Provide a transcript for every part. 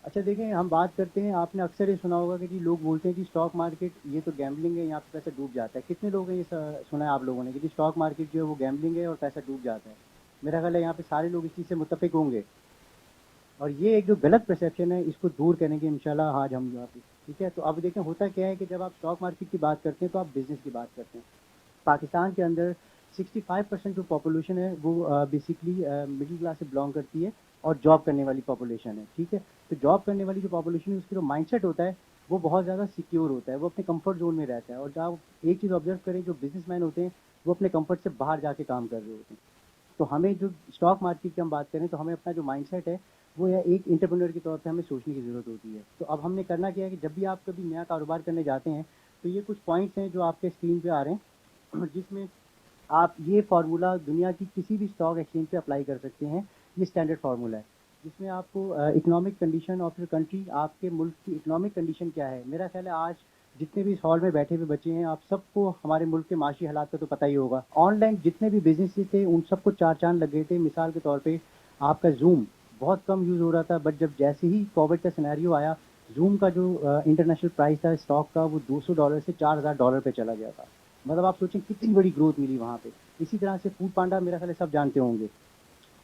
अच्छा देखें, हम बात करते हैं, आपने अक्सर ये सुना होगा कि जी लोग बोलते हैं कि स्टॉक मार्केट ये तो गैम्बलिंग है, यहाँ पे पैसा डूब जाता है। कितने लोग हैं ये सुना है आप लोगों ने कि जी स्टॉक मार्केट जो है वो गैम्बलिंग है और पैसा डूब जाता है? मेरा ख्याल है यहाँ पे सारे लोग इस चीज़ से मुत्तफिक होंगे। और ये एक जो गलत परसेप्शन है, इसको दूर करेंगे इंशाल्लाह आज हम यहाँ पे। ठीक है, तो अब देखें होता क्या है कि जब आप स्टॉक मार्केट की बात करते हैं तो आप बिज़नेस की बात करते हैं। पाकिस्तान के अंदर 65% जो पॉपुलेशन है वो बेसिकली मिडिल क्लास से बिलोंग करती है और जॉब करने वाली पॉपुलेशन है। ठीक है, तो जॉब करने वाली जो पॉपुलेशन है उसकी जो माइंडसेट होता है वो बहुत ज़्यादा सिक्योर होता है, वो अपने कंफर्ट जोन में रहता है। और जब आप एक चीज़ ऑब्जर्व करें, जो बिजनेसमैन होते हैं वो अपने कंफर्ट से बाहर जाके काम कर रहे होते हैं। तो हमें जो स्टॉक मार्केट की हम बात करें तो हमें अपना जो माइंडसेट है वो है एक एंटरप्रेन्योर के तौर पे हमें सोचने की ज़रूरत होती है। तो अब हमने करना क्या है कि जब भी आप कभी नया कारोबार करने जाते हैं तो ये कुछ पॉइंट्स हैं जो आपके स्क्रीन पे आ रहे हैं जिसमें आप ये फार्मूला दुनिया की किसी भी स्टॉक एक्सचेंज पे अप्लाई कर सकते हैं। ये स्टैंडर्ड फार्मूला है जिसमें आपको economic condition of your country, आपके मुल्क की इकोनॉमिक कंडीशन क्या है। मेरा ख्याल है आज जितने भी इस हॉल में बैठे हुए बच्चे हैं, आप सबको हमारे मुल्क के माशी हालात का तो पता ही होगा। ऑनलाइन जितने भी बिजनेस थे उन सबको चार चांद लग गए थे। मिसाल के तौर पे आपका जूम बहुत कम यूज़ हो रहा था, बट जब जैसे ही कोविड का सिनेरियो आया, जूम का जो इंटरनेशनल प्राइस था स्टॉक का वो $200 से $4000 पे चला गया था। मतलब आप सोचें कितनी बड़ी ग्रोथ मिली वहाँ पे। इसी तरह से फूड पांडा मेरा ख्याल है सब जानते होंगे।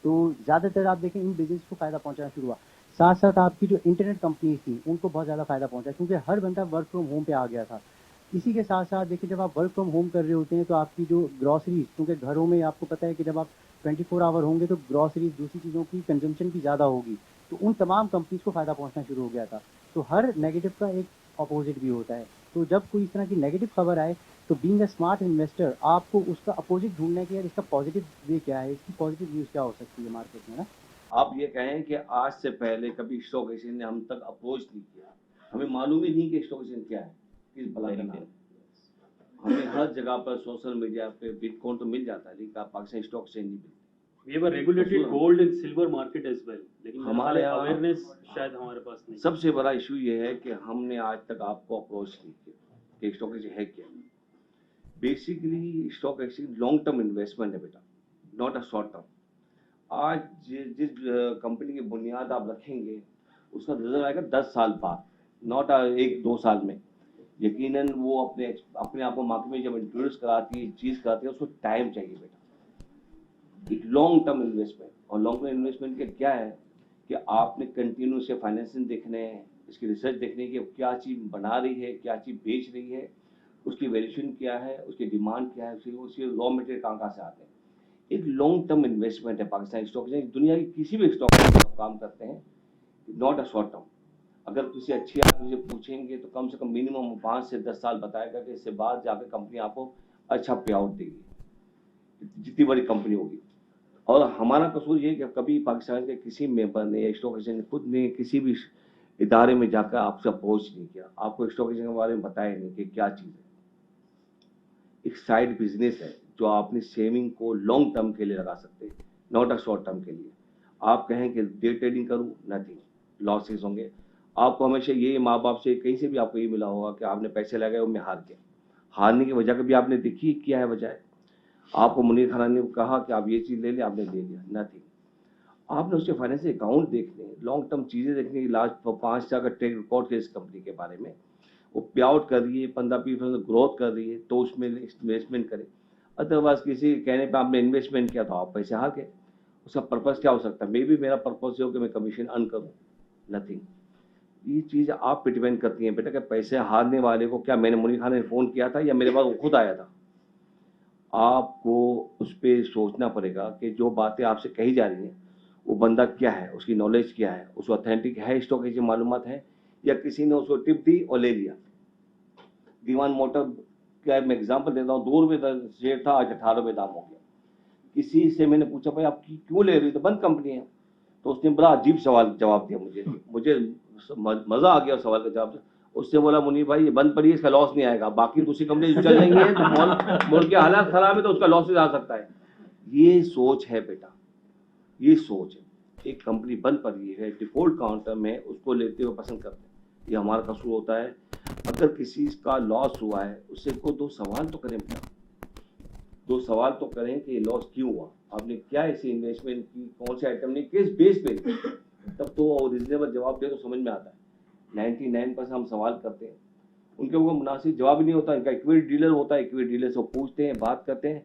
तो ज़्यादातर आप देखें इन बिजनेस को फ़ायदा पहुंचना शुरू हुआ। साथ साथ आपकी जो इंटरनेट कंपनीज थी उनको बहुत ज़्यादा फ़ायदा पहुंचा क्योंकि हर बंदा वर्क फ्रॉम होम पे आ गया था। इसी के साथ साथ देखिए, जब आप वर्क फ्रॉम होम कर रहे होते हैं तो आपकी जो ग्रॉसरीज, क्योंकि घरों में आपको पता है कि जब आप 24 आवर होंगे तो ग्रॉसरीज दूसरी चीज़ों की कंजम्पशन भी ज़्यादा होगी। तो उन तमाम कंपनीज को फ़ायदा पहुंचना शुरू हो गया था। तो हर नेगेटिव का एक अपोजिट भी होता है। तो जब कोई इस तरह की नेगेटिव खबर आए तो बीइंग अ स्मार्ट इन्वेस्टर आपको उसका अपोजिट ढूंढना है कि यार इसका पॉजिटिव वे क्या है, इसकी पॉजिटिव न्यूज़ क्या हो सकती है मार्केट में ना। आप ये कहें कि आज से पहले कभी स्टॉक एक्सचेंज ने हम तक अप्रोच नहीं किया, हमें मालूम ही नहीं कि स्टॉक एक्सचेंज क्या है, किस भला का नाम है। हमें हर जगह पर सोशल मीडिया पे बिटकॉइन तो मिल जाता है, लेकिन पाकिस्तान स्टॉक एक्सचेंज नहीं मिलती। We have a regulated gold and silver market as well, लेकिन मेरा ख्याल हमारे है यहाँ अवेयरनेस शायद हमारे पास नहीं। सबसे बड़ा इशू ये है कि हमने आज तक आपको अप्रोच नहीं किया कि स्टॉक एक्सचेंज है क्या। Basically stock exchange long term investment है बेटा, नॉट अ शॉर्ट टर्म। आज जिस कंपनी की बुनियाद आप रखेंगे उसका रिजल्ट आएगा 10 साल बाद, नॉट 1-2 साल में। यकीनन वो अपने अपने आप को मार्केट में जब इंट्रोड्यूस कराती है, चीज कराती है, उसको टाइम चाहिए बेटा। एक लॉन्ग टर्म इन्वेस्टमेंट, और लॉन्ग टर्म इन्वेस्टमेंट के क्या है कि आपने कंटिन्यू से फाइनेंसिंग देखने हैं, इसकी रिसर्च देखने की क्या चीज़ बना रही है, क्या चीज़ बेच रही है, उसकी वैल्यूएशन क्या है, उसकी डिमांड क्या है, उसके रॉ मटेरियल कहाँ कहाँ से आते हैं। एक लॉन्ग टर्म इन्वेस्टमेंट है पाकिस्तान स्टॉक एक्सचेंज। दुनिया की किसी भी स्टॉक में काम करते हैं, नॉट अ शॉर्ट टर्म। अगर किसी अच्छी आप मुझे पूछेंगे तो कम से कम मिनिमम 5 से 10 साल बताएगा कि इससे बाद जाकर कंपनी आपको अच्छा पे आउट देगी, जितनी बड़ी कंपनी होगी। और हमारा कसूर ये है कि कभी पाकिस्तान के किसी मेंबर ने या स्टॉक एक्सचेंज ने खुद ने किसी भी इदारे में जाकर आपसे अप्रोच नहीं किया, आपको स्टॉक एक्सचेंज के बारे में बताया नहीं कि क्या चीज़ है। एक साइड बिजनेस है जो आप अपनी सेविंग को लॉन्ग टर्म के लिए लगा सकते हैं, नॉट अ शॉर्ट टर्म के लिए। आप कहें कि डे ट्रेडिंग करूं, नथिंग, लॉसेस होंगे। आपको हमेशा ये माँ बाप से कहीं से भी आपको ये मिला होगा कि आपने पैसे लगाए और मैं हार गया। हारने की वजह कभी आपने देखी क्या है वजह? आपको मुनीर खाना ने कहा कि आप ये चीज़ ले लें, आपने ले लिया, नथिंग। आपने उसके फाइनेंशियल अकाउंट देखने, लॉन्ग टर्म चीज़ें देखने की, लास्ट 5 साल का ट्रैक रिकॉर्ड के इस कंपनी के बारे में। वो पे आउट कर रही है, 15-20% ग्रोथ कर रही है, तो उसमें इन्वेस्टमेंट करें। अदरवाइज किसी के कहने पे आपने इन्वेस्टमेंट किया तो आप पैसे हार गए। उसका पर्पज़ क्या हो सकता है? मे बी मेरा पर्पज़ ये हो कि मैं कमीशन अर्न करूँ, नथिंग। ये चीज़ आप पे डिपेंड करती है बेटा कि पैसे हारने वाले को क्या मैंने मुनीर खान ने फ़ोन किया था या मेरे पास वो खुद आया था। आपको उस पर सोचना पड़ेगा कि जो बातें आपसे कही जा रही हैं वो बंदा क्या है, उसकी नॉलेज क्या है, उसको ऑथेंटिक है, स्टॉक की मालूमात है, या किसी ने उसको टिप दी और ले लिया। दीवान मोटर का मैं एग्जाम्पल देता हूँ, ₹2 शेयर था, आज 18 दाम हो गया। किसी से मैंने पूछा भाई आप क्यों ले रही हो, तो बंद कंपनी है। तो उसने बड़ा अजीब सवाल जवाब दिया मुझे, मुझे मजा आ गया सवाल का जवाब। उससे बोला मुनीर भाई ये बंद पड़ी है, इसका लॉस नहीं आएगा, बाकी दूसरी कंपनी चल रही है तो मुल्क की हालात खराब है तो उसका लॉसेज आ सकता है। ये सोच है बेटा, ये सोच है। एक कंपनी बंद पड़ी है, डिफॉल्ट काउंटर में उसको लेते हुए पसंद करते हैं, ये हमारा कसूर होता है। अगर किसी का लॉस हुआ है उससे को 2 सवाल तो करें बेटा, 2 सवाल तो करें कि लॉस क्यों हुआ, आपने क्या ऐसी इन्वेस्टमेंट की, कौन से आइटम ने, किस बेस पे। तब तो वो रिजनेबल जवाब दे तो समझ में आता है। 99% हम सवाल करते हैं, उनके ऊपर मुनासिब जवाब ही नहीं होता। इनका इक्विटी डीलर होता है, इक्विटी डीलर से पूछते हैं, बात करते हैं,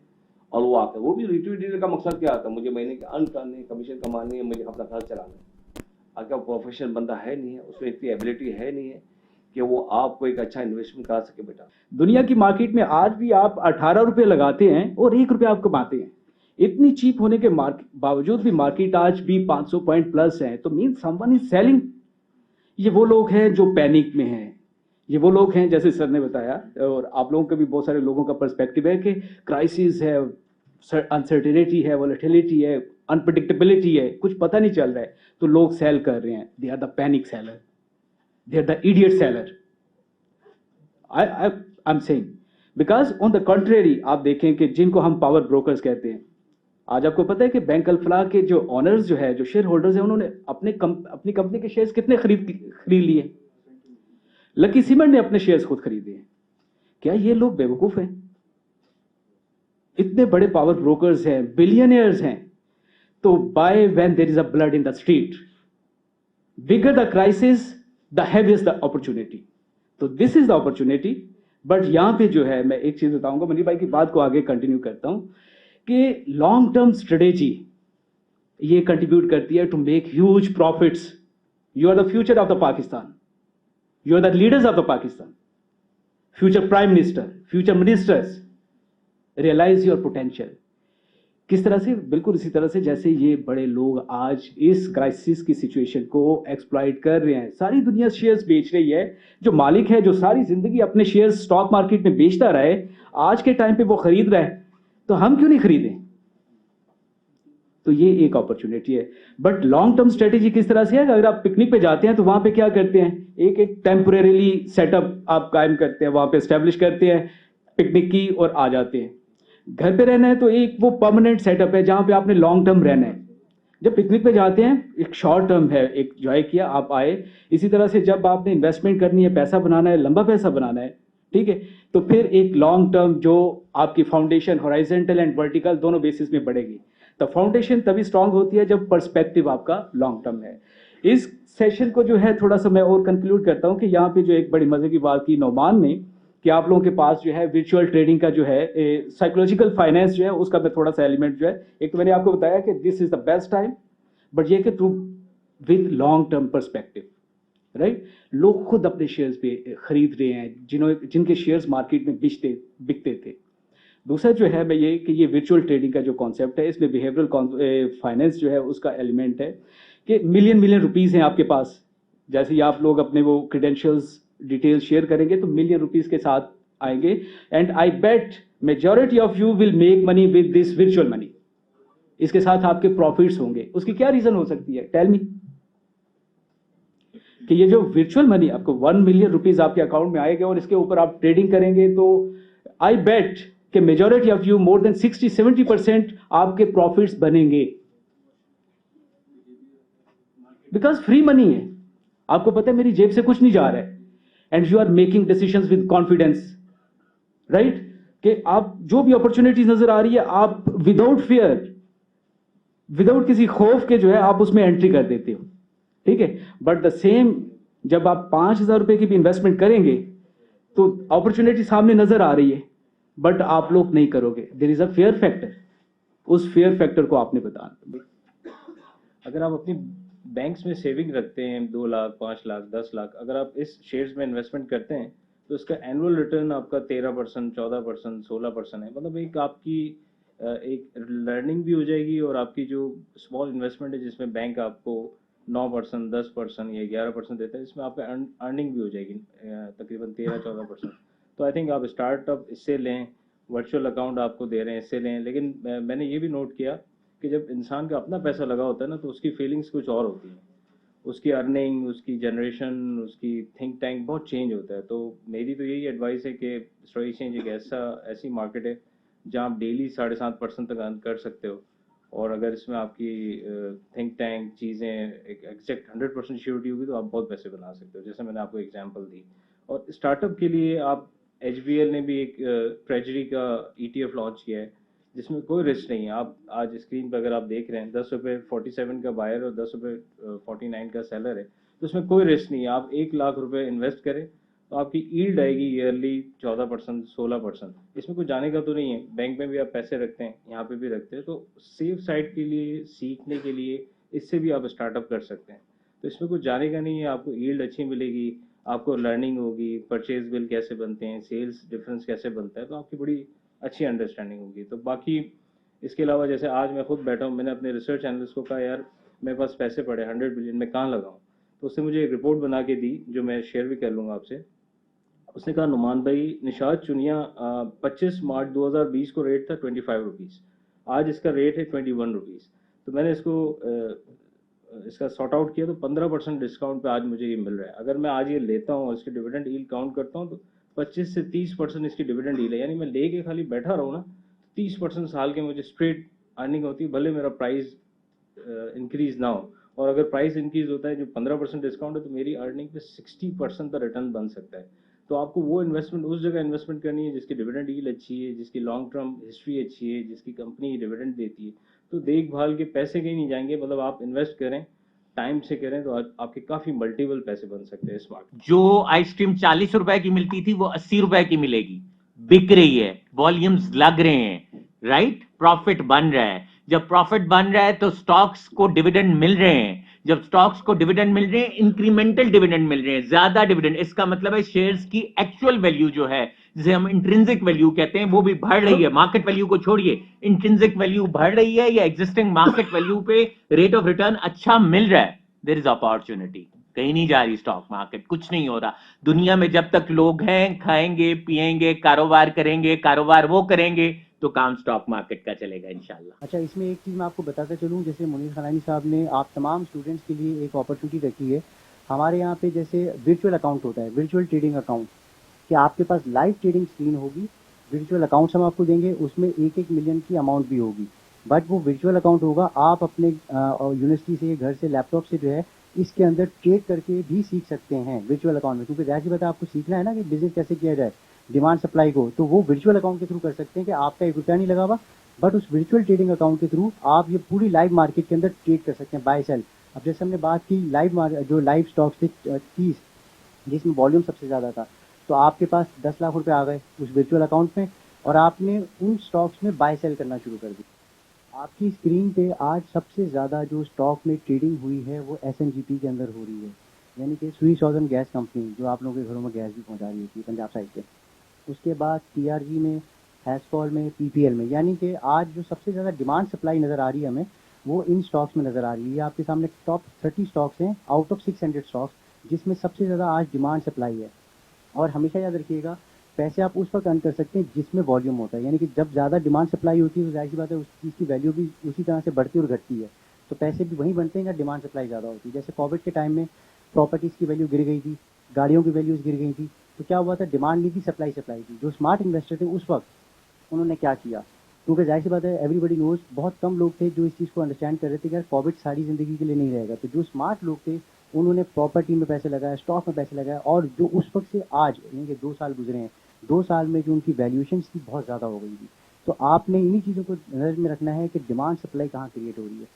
और वो आकर, वो भी इक्विटी डीलर का मकसद क्या आता है, मुझे महीने के अर्न करने, कमीशन कमानी है, मुझे अपना घर चलाना है। अगर प्रोफेशनल बंदा है नहीं है, उसमें इतनी एबिलिटी है नहीं है कि वो आपको एक अच्छा इन्वेस्टमेंट करा सके बेटा। दुनिया की मार्केट में आज भी आप 18 रुपए लगाते हैं और 1 रुपया आप कमाते हैं। इतनी चीप होने के बावजूद भी मार्केट आज भी 500 पॉइंट प्लस है, तो मीन समवन इज सेलिंग। ये वो लोग हैं जो पैनिक में हैं, ये वो लोग हैं जैसे सर ने बताया, और आप लोगों के भी बहुत सारे लोगों का पर्सपेक्टिव है कि क्राइसिस है, अनसर्टेनिटी है, वोलेटिलिटी है, अनप्रडिक्टेबिलिटी है, कुछ पता नहीं चल रहा है, तो लोग सेल कर रहे हैं। They are the panic seller, they are the idiot seller. I'm saying because on the contrary, आप देखें कि जिनको हम पावर ब्रोकर्स कहते हैं, आज आपको पता है कि बैंक अल-फलाह के जो ऑनर्स जो है, जो शेयर होल्डर्स हैं, उन्होंने अपनी कंपनी के शेयर्स कितने खरीद लिए? लकी सीमेंट ने अपने शेयर्स खुद खरीदे हैं। क्या ये लोग बेवकूफ हैं? इतने बड़े पावर ब्रोकर्स हैं, बिलियनियर्स हैं, तो by when there is a blood in the street, bigger the crisis the heaviest the opportunity. तो this is the opportunity. But यहां पे जो है, मैं एक चीज बताऊंगा, मनी भाई की बात को आगे कंटिन्यू करता हूं कि लॉन्ग टर्म स्ट्रेटेजी ये कंट्रीब्यूट करती है to make huge profits. You are the future of the Pakistan, you are the leaders of the Pakistan, future prime minister, future ministers, realise your potential. किस तरह से? बिल्कुल इसी तरह से जैसे ये बड़े लोग आज इस क्राइसिस की सिचुएशन को एक्सप्लॉइट कर रहे हैं। सारी दुनिया शेयर्स बेच रही है। जो मालिक है, जो सारी जिंदगी अपने शेयर्स स्टॉक मार्केट में बेचता रहे, आज के टाइम पे वो खरीद रहा है, तो हम क्यों नहीं खरीदें? तो ये एक अपॉर्चुनिटी है। बट लॉन्ग टर्म स्ट्रेटेजी किस तरह से है? अगर आप पिकनिक पे जाते हैं तो वहां पे क्या करते हैं? एक एक टेम्पोरेरीली सेटअप आप कायम करते हैं, वहां पे एस्टेब्लिश करते हैं पिकनिक की, और आ जाते हैं। घर पे रहना है तो एक वो परमानेंट सेटअप है जहां पे आपने लॉन्ग टर्म रहना है। जब पिकनिक पे जाते हैं, एक शॉर्ट टर्म है, एक एंजॉय किया, आप आए। इसी तरह से जब आपने इन्वेस्टमेंट करनी है, पैसा बनाना है, लंबा पैसा बनाना है, ठीक है, तो फिर एक लॉन्ग टर्म जो आपकी फाउंडेशन हॉरिजॉन्टल एंड वर्टिकल दोनों बेसिस में बढ़ेगी। तो फाउंडेशन तभी स्ट्रांग होती है जब पर्सपेक्टिव आपका लॉन्ग टर्म है। इस सेशन को जो है थोड़ा सा मैं और कंक्लूड करता हूं कि यहाँ पे जो एक बड़ी मजे की बात की नौमान ने, कि आप लोगों के पास जो है वर्चुअल ट्रेडिंग का जो है साइकोलॉजिकल फाइनेंस जो है उसका मैं थोड़ा सा एलिमेंट जो है, एक तो मैंने आपको बताया कि this is the best time, but ये कि through with long term perspective, right? लोग खुद अपने शेयर्स पे खरीद रहे हैं जिनके शेयर्स मार्केट में बिकते थे। दूसरा जो है मैं ये कि ये वर्चुअल ट्रेडिंग का जो कॉन्सेप्ट है, इसमें बिहेवियरल फाइनेंस जो है उसका एलिमेंट है कि मिलियन रुपीस हैं आपके पास। जैसे ही आप लोग अपने वो क्रेडेंशियल्स डिटेल शेयर करेंगे तो मिलियन रुपीस के साथ आएंगे। And I bet majority of you will make money with this virtual money. इसके साथ आपके प्रॉफिट्स होंगे। उसकी क्या रीजन हो सकती है? Tell me. कि ये जो वर्चुअल मनी आपको 1 मिलियन रुपीस आपके अकाउंट में आएगा और इसके ऊपर आप ट्रेडिंग करेंगे, तो आई बेट कि majority of you, more than 60-70% आपके प्रॉफिट्स बनेंगे, बिकॉज फ्री मनी है। आपको पता है मेरी जेब से कुछ नहीं जा रहा है, and you are making decisions with confidence, right? कि आप जो भी अपॉर्चुनिटीज नजर आ रही है, आप विदाउट फियर, विदाउट किसी खौफ के जो है आप उसमें एंट्री कर देते हो, ठीक है? बट द सेम जब आप 5,000 रुपए की भी इन्वेस्टमेंट करेंगे तो अपॉर्चुनिटी सामने नजर आ रही है, बट आप लोग नहीं करोगे। There is a fair factor. उस फेयर फैक्टर को आपने बताना। अगर आप अपनी बैंक्स में सेविंग रखते हैं 2 लाख, 5 लाख, 10 लाख, अगर आप इस शेयर्स में इन्वेस्टमेंट करते हैं तो इसका एनुअल रिटर्न आपका 13%, 14%, 16% है। मतलब एक आपकी एक लर्निंग भी हो जाएगी, और आपकी जो स्मॉल इन्वेस्टमेंट है जिसमें बैंक आपको 9%, 10% या 11% देता है, इसमें आपका अर्निंग भी हो जाएगी तकरीबन 13-14%। तो आई थिंक आप स्टार्टअप इससे लें, वर्चुअल अकाउंट आपको दे रहे हैं इससे लें। लेकिन मैंने ये भी नोट किया कि जब इंसान का अपना पैसा लगा होता है ना, तो उसकी फीलिंग्स कुछ और होती हैं। उसकी अर्निंग, उसकी जनरेशन, उसकी थिंक टैंक बहुत चेंज होता है। तो मेरी तो यही एडवाइस है कि स्टॉक एक्सचेंज एक ऐसी मार्केट है जहाँ आप डेली 7.5% तक अर्न कर सकते हो, और अगर इसमें आपकी थिंक टैंक चीज़ें एक एग्जैक्ट 100% श्योरिटी होगी तो आप बहुत पैसे बना सकते हो, जैसे मैंने आपको एग्जांपल दी। और स्टार्टअप के लिए आप HBL ने भी एक ट्रेजरी का ETF लॉन्च किया है, जिसमें कोई रिस्क नहीं है। आप आज स्क्रीन पर अगर आप देख रहे हैं 10 रुपये 47 का बायर और 10 रुपये 49 का सेलर है, तो उसमें कोई रिस्क नहीं है। आप 1 लाख रुपए इन्वेस्ट करें तो आपकी ईल्ड आएगी ईयरली 14% 16%। इसमें कुछ जाने का तो नहीं है, बैंक में भी आप पैसे रखते हैं, यहाँ पे भी रखते हैं, तो सेफ साइड के लिए सीखने के लिए इससे भी आप स्टार्टअप कर सकते हैं। तो इसमें कुछ जाने का नहीं है, आपको ईल्ड अच्छी मिलेगी, आपको लर्निंग होगी, परचेज बिल कैसे बनते हैं, सेल्स डिफरेंस कैसे बनता है, तो आपकी बड़ी अच्छी अंडरस्टैंडिंग होगी। तो बाकी इसके अलावा जैसे आज मैं खुद बैठा हूँ, मैंने अपने रिसर्च एनालिस्ट को कहा यार मेरे पास पैसे पड़े 100 बिलियन में कहाँ लगाऊँ, तो उसने मुझे एक रिपोर्ट बना के दी जो मैं शेयर भी कर लूँगा आपसे। उसने कहा नुमान भाई निशात चुनिया 25 मार्च 2020 को रेट था 25 रुपीज़, आज इसका रेट है 21 रुपीज़। तो मैंने इसका सॉर्ट आउट किया तो 15% डिस्काउंट पे आज मुझे ये मिल रहा है। अगर मैं आज ये लेता हूँ और इसकी डिविडेंड यील्ड काउंट करता हूँ तो 25 से 30% इसकी डिविडेंड यील्ड है, यानी मैं लेके खाली बैठा रहूँ ना 30% साल के मुझे स्ट्रेट अर्निंग होती है, भले मेरा प्राइस इंक्रीज ना हो। और अगर प्राइस इंक्रीज होता है जो 15% डिस्काउंट है तो मेरी अर्निंग पे 60% का रिटर्न बन सकता है। तो आपको वो इन्वेस्टमेंट उस जगह इन्वेस्टमेंट करनी है जिसकी डिविडेंड यील्ड अच्छी है, जिसकी लॉन्ग टर्म हिस्ट्री अच्छी है, जिसकी कंपनी डिविडेंड देती है। तो देखभाल के पैसे कहीं नहीं जाएंगे, मतलब आप इन्वेस्ट करें टाइम से करें तो आपके काफी मल्टीपल पैसे बन सकते हैं स्मार्ट। जो आइसक्रीम 40 रुपए की मिलती थी वो 80 रुपए की मिलेगी, बिक रही है, वॉल्यूम्स लग रहे हैं, राइट, प्रॉफिट बन रहा है। जब प्रॉफिट बन रहा है तो स्टॉक्स को डिविडेंड मिल रहे हैं, जब स्टॉक्स को डिविडेंड मिल रहे हैं इंक्रीमेंटल डिविडेंड मिल रहे हैं, ज्यादा डिविडेंड, इसका मतलब है शेयर्स की एक्चुअल वैल्यू जो है जिसे हम इंट्रिंसिक वैल्यू कहते हैं वो भी बढ़ रही है। मार्केट वैल्यू को छोड़िए, इंट्रिंसिक वैल्यू बढ़ रही है या एग्जिस्टिंग मार्केट वैल्यू पे रेट ऑफ रिटर्न अच्छा मिल रहा है। देयर इज अपॉर्चुनिटी, कहीं नहीं जा रही स्टॉक मार्केट, कुछ नहीं हो रहा दुनिया में। जब तक लोग हैं खाएंगे पिएंगे कारोबार करेंगे, कारोबार वो करेंगे तो काम स्टॉक मार्केट का चलेगा इंशाल्लाह। अच्छा, इसमें एक चीज़ मैं आपको बताता चलूँ, जैसे मुनीर खलानी साहब ने आप तमाम स्टूडेंट्स के लिए एक अपॉर्चुनिटी रखी है। हमारे यहाँ पे जैसे वर्चुअल अकाउंट होता है, वर्चुअल ट्रेडिंग अकाउंट, कि आपके पास लाइव ट्रेडिंग स्क्रीन होगी, वर्चुअल अकाउंट्स हम आपको देंगे, उसमें 1-1 मिलियन की अमाउंट भी होगी, बट वो वर्चुअल अकाउंट होगा। आप अपने यूनिवर्सिटी से, घर से, लैपटॉप से जो है इसके अंदर ट्रेड करके भी सीख सकते हैं वर्चुअल अकाउंट में, क्योंकि जाहिर सी बात है आपको सीखना है ना कि बिजनेस कैसे किया जाए, डिमांड सप्लाई को, तो वो वर्चुअल अकाउंट के थ्रू कर सकते हैं कि आपका 1 रुपया नहीं लगा हुआ, बट उस वर्चुअल ट्रेडिंग अकाउंट के थ्रू आप ये पूरी लाइव मार्केट के अंदर ट्रेड कर सकते हैं, बाय सेल। अब जैसे हमने बात की जो लाइव स्टॉक्स थे 30, जिसमें वॉल्यूम सबसे ज़्यादा था, तो आपके पास 10 लाख रुपए आ गए उस वर्चुअल अकाउंट में और आपने उन स्टॉक्स में बाय सेल करना शुरू कर दी। आपकी स्क्रीन पे आज सबसे ज़्यादा जो स्टॉक में ट्रेडिंग हुई है वो SNGP के अंदर हो रही है, यानी कि स्वीट सॉदर्न गैस कंपनी, जो आप लोगों के घरों में गैस भी पहुंचा रही होती है पंजाब साइड से। उसके बाद TRG में, हैस्कॉल में, PPL में, यानी कि आज जो सबसे ज़्यादा डिमांड सप्लाई नज़र आ रही है हमें वो इन स्टॉक्स में नज़र आ रही है। आपके सामने टॉप 30 स्टॉक्स हैं आउट ऑफ 600 स्टॉक्स, जिसमें सबसे ज़्यादा आज डिमांड सप्लाई है। और हमेशा याद रखिएगा, पैसे आप उस वक्त अर्न कर सकते हैं जिसमें वॉल्यूम होता है, यानी कि जब ज़्यादा डिमांड सप्लाई होती है तो जाहिर सी बात है उस चीज़ की वैल्यू भी उसी तरह से बढ़ती और घटती है, तो पैसे भी वहीं बनते हैं जहाँ डिमांड सप्लाई ज़्यादा होती है। जैसे कोविड के टाइम में प्रॉपर्टीज़ की वैल्यू गिर गई थी, गाड़ियों की वैल्यूज़ गिर गई थी, तो क्या हुआ था, डिमांड नहीं थी, सप्लाई थी। जो स्मार्ट इन्वेस्टर थे उस वक्त उन्होंने क्या किया, क्योंकि जाहिर सी बात है एवरीबडी नोज, बहुत कम लोग थे जो इस चीज़ को अंडरस्टैंड कर रहे थे कि यार कोविड सारी ज़िंदगी के लिए नहीं रहेगा, तो जो स्मार्ट लोग थे उन्होंने प्रॉपर्टी में पैसे लगाए, स्टॉक में पैसे लगाए, और जो उस वक्त से आज यानी कि 2 साल गुजरे हैं, 2 साल में जो उनकी वैल्यूएशन थी बहुत ज़्यादा हो गई थी। तो आपने इन्हीं चीज़ों को नज़र में रखना है कि डिमांड सप्लाई कहाँ क्रिएट हो रही है।